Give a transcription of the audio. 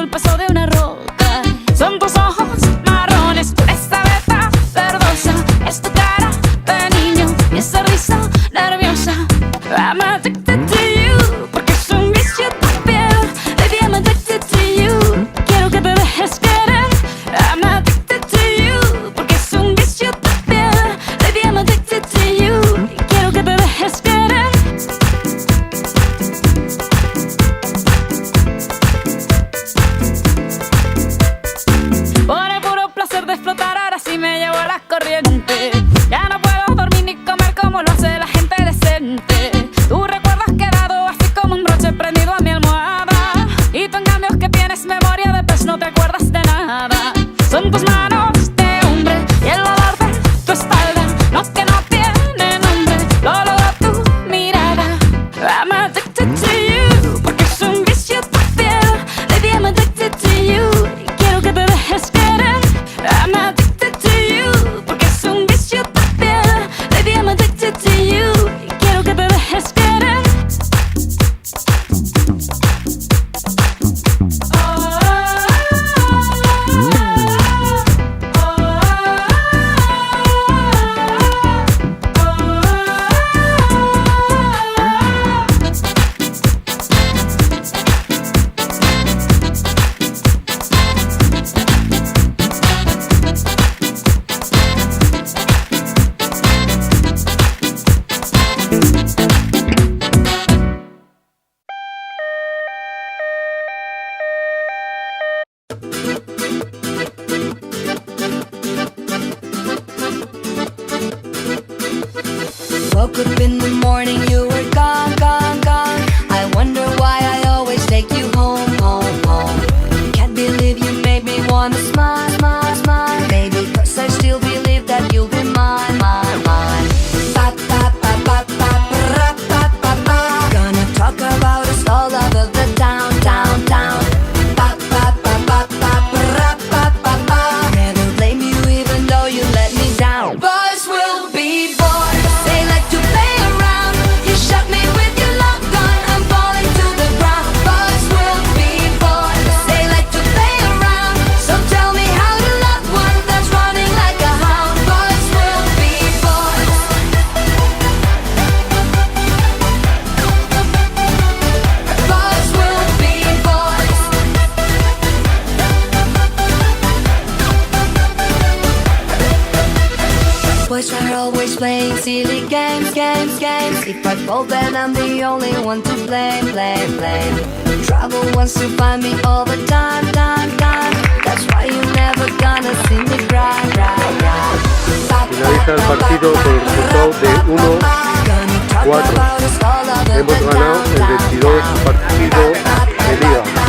el peso de una roca. Son tus ojos marrones, esa beta verdosa, es tu cara de niño y esa risa nerviosa. I'm addicted to you, porque es un vicio tu piel. Baby, I'm addicted to you, quiero que te dejes querer. I'm addicted to you, porque es un vicio tu piel. Baby, I'm addicted to you, quiero que te dejes querer. Por el puro placer de explotar, ahora sí me llevo la corriente. Ya no puedo dormir ni comer como lo hace la gente decente. Tu recuerdo has quedado así como un broche prendido a mi almohada. Y tú en cambio que tienes memoria de pez no te acuerdas de nada. Son tus manos de hombre y el olor de tu espalda, no que no tiene nombre, lo logró tu mirada. I'm addicted to you, porque es un vicio tu piel. Baby, I'm addicted to you, quiero que te dejes querer. I'm addicted to you, porque es un vicio tu piel. Baby, I'm addicted to you, quiero que te dejes querer. Woke up in the morning, you were gone, gone, gone. I wonder why I always take you home, home, home. Can't believe you made me wanna smile, smile, smile. Maybe 'cause I still believe that you'll be mine, mine, mine. Pa, pa, pa, pa, pa, ra, pa, pa, pa. Gonna talk about us all over the town, town, town. Pa, pa, pa, pa, pa, ra, pa, pa, pa. Never blame you even though you let me down. Boys will be boys. They like to play around. You shot me with your love gun. I'm falling to the ground. Boys will be boys. They like to play around. So tell me how to love one that's running like a hound. Boys will be boys. Boys will be boys. Boys are always playing silly games, games, games. If I fall, then I'm the only one to blame, blame, blame. Trouble wants to find me all the time, time, time. That's why you're never gonna see me cry, cry, cry. Finaliza el partido con el resultado de 1-4. Hemos ganado el 22 partido de liga.